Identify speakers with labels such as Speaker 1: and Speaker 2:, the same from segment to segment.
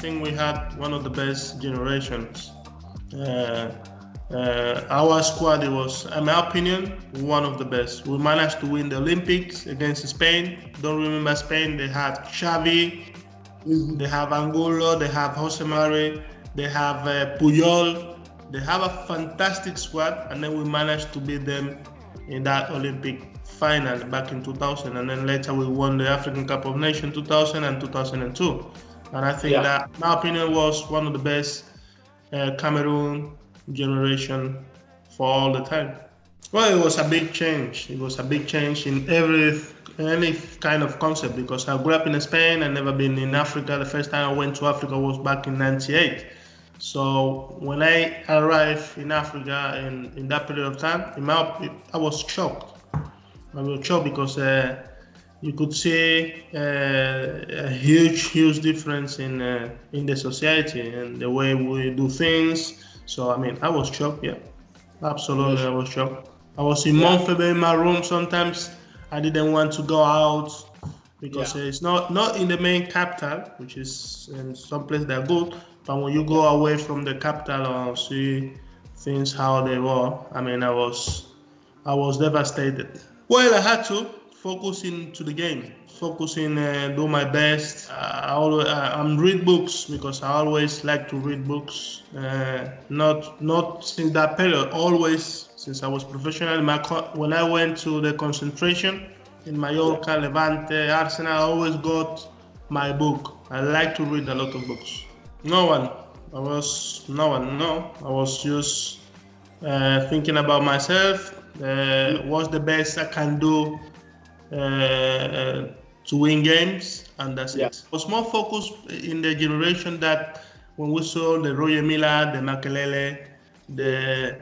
Speaker 1: think we had one of the best generations. Our squad, it was, in my opinion, one of the best. We managed to win the Olympics against Spain. Don't remember Spain, they had Xavi, they have Angulo, they have Jose Mari, they have Puyol. They have a fantastic squad, and then we managed to beat them in that Olympic final back in 2000, and then later we won the African Cup of Nations 2000 and 2002. And I think that, in my opinion, was one of the best Cameroon generation for all the time. Well, it was a big change. It was a big change in any kind of concept, because I grew up in Spain and never been in Africa. The first time I went to Africa was back in '98. So when I arrived in Africa in that period of time, I was shocked. I was shocked because you could see a huge difference in the society and the way we do things. So I was shocked. Yeah, absolutely, I was shocked. I was in Montpellier in my room. Sometimes I didn't want to go out because it's not in the main capital, which is in some place that are good. But when you go away from the capital or see things how they were, I was devastated. Well, I had to focus into the game, do my best. I read books because I always like to read books. Not since that period, always since I was professional. When I went to the concentration in Mallorca, Levante, Arsenal, I always got my book. I like to read a lot of books. No one. I was just thinking about myself. What's the best I can do to win games, and that's it. I was more focused in the generation that when we saw the Roger Milla, the Makelele, the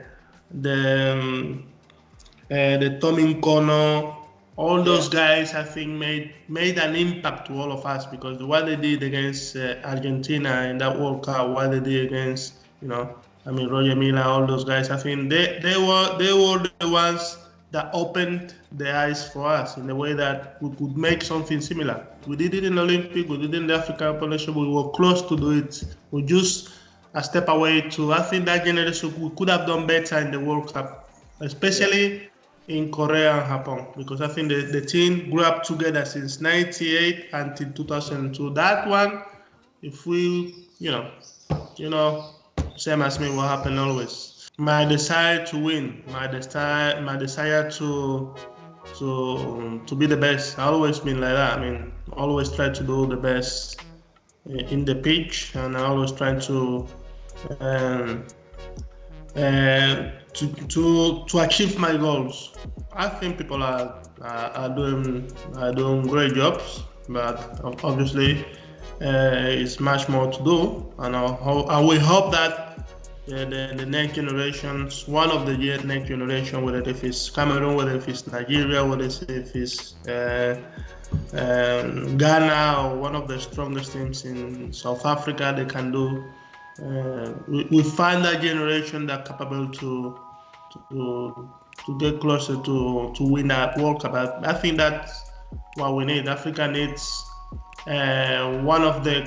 Speaker 1: Tommy Nkono, all those guys, I think, made an impact to all of us, because what they did against Argentina in that World Cup, what they did against, Roger Milla, all those guys, I think they were the ones that opened the eyes for us in the way that we could make something similar. We did it in the Olympic, we did it in the African Championship, we were close to do it. We just a step away to, I think that generation, we could have done better in the World Cup, especially in Korea and Japan, because I think the team grew up together since '98 until 2002. That one, if we, same as me, what happened always. My desire to win, my desire to be the best. I always been like that. Always try to do the best in the pitch, and I always try to achieve my goals. I think people are doing great jobs, but obviously it's much more to do, and I will hope that the next generations, one of the next generation, whether if it's Cameroon, whether if it's Nigeria, whether if it's Ghana, or one of the strongest teams in South Africa, they can do. We find that generation that capable to get closer to win that World Cup. I think that's what we need. Africa needs one of the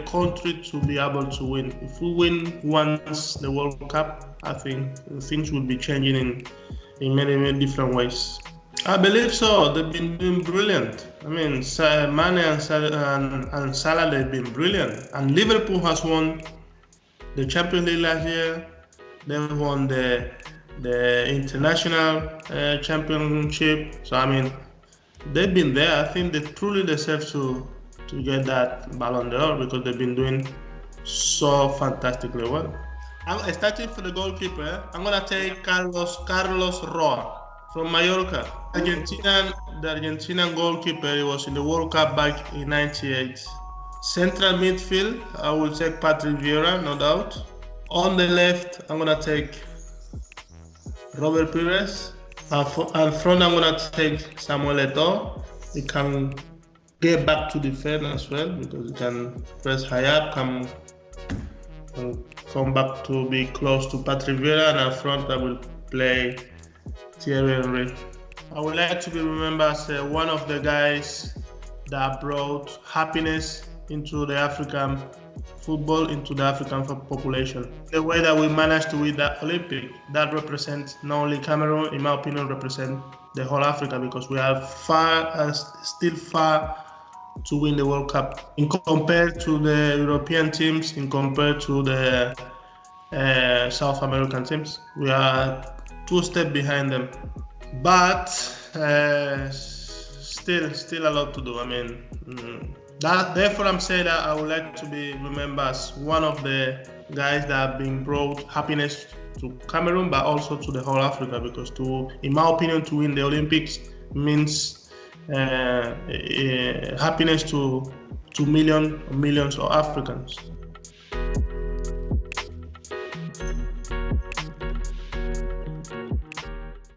Speaker 1: country to be able to win. If we win once the World Cup, I think things will be changing in many different ways. I believe so. They've been doing brilliant. Mane and Salah, they've been brilliant. And Liverpool has won the Champions League last year. They've won the international championship. So they've been there. I think they truly deserve to get that Ballon d'Or, because they've been doing so fantastically well. I'm starting for the goalkeeper. I'm gonna take Carlos Roa from Mallorca. The Argentinian goalkeeper. He was in the World Cup back in '98. Central midfield, I will take Patrick Vieira, no doubt. On the left, I'm gonna take Robert Pires. And front, I'm gonna take Samuel Eto'o. He can get back to defend as well, because he can press high up, come back to be close to Patrick Vieira, and up front I will play Thierry Henry. I would like to be remembered as one of the guys that brought happiness into the African football, into the African population. The way that we managed to win that Olympic, that represents not only Cameroon, in my opinion, represent the whole Africa, because we are still far to win the World Cup. In compared to the European teams, in compared to the South American teams, we are 2 steps behind them. But still a lot to do. I mean, therefore I'm saying that I would like to be remembered as one of the guys that have been brought happiness to Cameroon, but also to the whole Africa, because in my opinion, to win the Olympics means happiness to millions of Africans.